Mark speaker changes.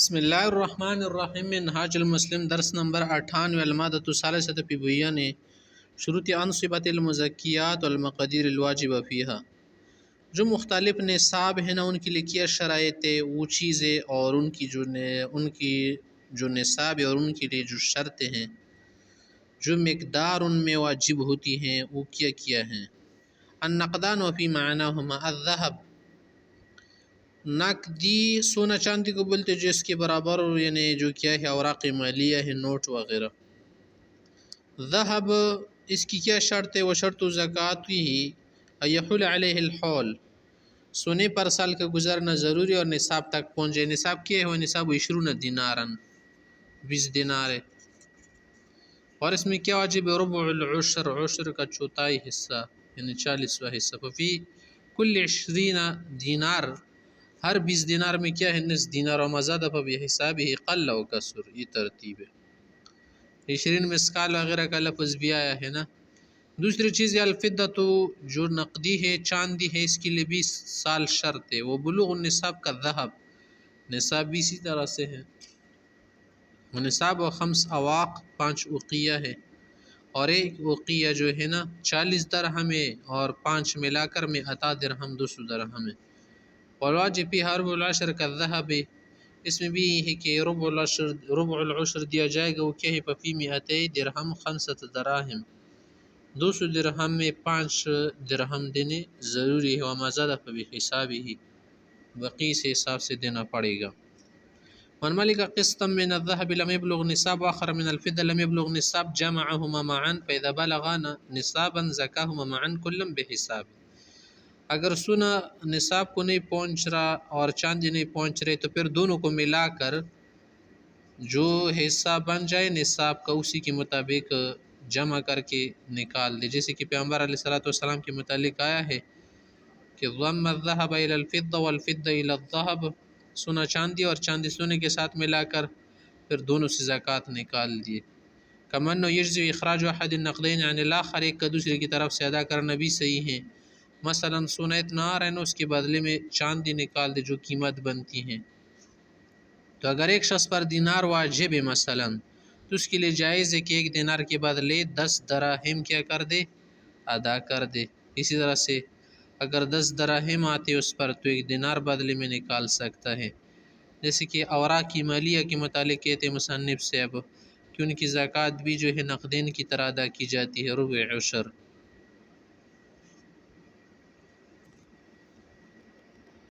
Speaker 1: بسم اللہ الرحمن الرحیم منہاج المسلم درس نمبر 98 المادۃ الثالثۃ فی بیان شروط انصبۃ المزکیات والمقادیر الواجبہ فیہا۔ جو مختلف نصاب ہیں نا ان کے لیے کیا شرائط ہے وہ چیزیں اور ان کی جو نصاب ہے اور ان کے لیے جو شرطیں ہیں جو مقدار ان میں واجب ہوتی ہیں وہ کیا ہیں۔ النقدان وفی معناہما الذهب، نقدی سونا چاندی کو بولتے جو اس کے برابر یعنی جو کیا ہے اوراق مالیہ ہے، نوٹ وغیرہ۔ ذهب اس کی کیا شرط ہے؟ وہ شرط زکوٰۃ ہی یحل علیہ الحول، سونے پر سال کا گزرنا ضروری اور نصاب تک پہنچ جائے۔ نصاب کیا ہے؟ وہ نصاب 20 دینارن، 20 دینار ہے۔ اور اس میں کیا واجب ہے؟ ربع العشر، عشر کا چوتھائی حصہ یعنی 40واں حصہ۔ ففی کل 20 دینار، ہر 20 دینار میں کیا ہے؟ نصف دینار، و مزاد فبحسابہ قل و کسر، یہ ترتیب ہے۔ 20 مسقال وغیرہ کا لفظ بھی آیا ہے نا۔ دوسری چیز الفدہ، تو جو نقدی ہے چاندی ہے اس کے لیے 20 سال شرط ہے۔ وہ بلوغ النصاب کا ذهب، نصاب بھی اسی طرح سے ہے۔ نصاب و 5 اواق، 5 اوقیہ ہے، اور ایک اوقیہ جو ہے نا 40 درہم ہے، اور 5 ملا کر میں 100 درہم، 200 درہم ہے۔ والواجب فی ربع العشر کا ذهب، اس میں بھی یہ ہے کہ ربع العشر دیا جائے گا۔ وہ کیا ہے؟ ففی 200 درہم 5 دراہم، 200 درہم میں 5 درہم دینے ضروری ہے۔ وما زاد فبحسابہ، بقی سے حساب سے دینا پڑے گا۔ من ملک قسطا من الذهب لم يبلغ نصاب آخر من الفضة لم يبلغ نصاب جمعهما معا فإذا بلغا نصابا زكاهما معا كلا بحساب۔ اگر سونا نصاب کو نہیں پہنچ رہا اور چاندی نہیں پہنچ رہے تو پھر دونوں کو ملا کر جو حصہ بن جائے نصاب کا اسی کے مطابق جمع کر کے نکال دے۔ جیسے کہ پیغمبر علیہ السلام کے متعلق آیا ہے کہ ضم الذهب الى الفضة والفضة الى الذهب، سونا چاندی اور چاندی سونے کے ساتھ ملا کر پھر دونوں سے زکوٰۃ نکال دیے۔ کمن یجزی اخراج احد النقدین عن الاخر، ایک کا دوسرے کی طرف سے ادا کرنا بھی صحیح ہے۔ مثلا سونا اتنا آ رہا ہے نا، اس کے بدلے میں چاندی نکال دے جو قیمت بنتی ہیں۔ تو اگر ایک شخص پر دینار واجب ہے مثلا، تو اس کے لیے جائز ہے کہ 1 دینار کے بدلے 10 دراہم کیا کر دے؟ ادا کر دے۔ اسی طرح سے اگر 10 دراہم آتے اس پر تو 1 دینار بدلے میں نکال سکتا ہے۔ جیسے کہ اوراق مالیہ کے متعلق کہتے مصنف صاحب کہ ان کی زکوٰۃ بھی جو ہے نقدین کی طرح ادا کی جاتی ہے، ربع عشر۔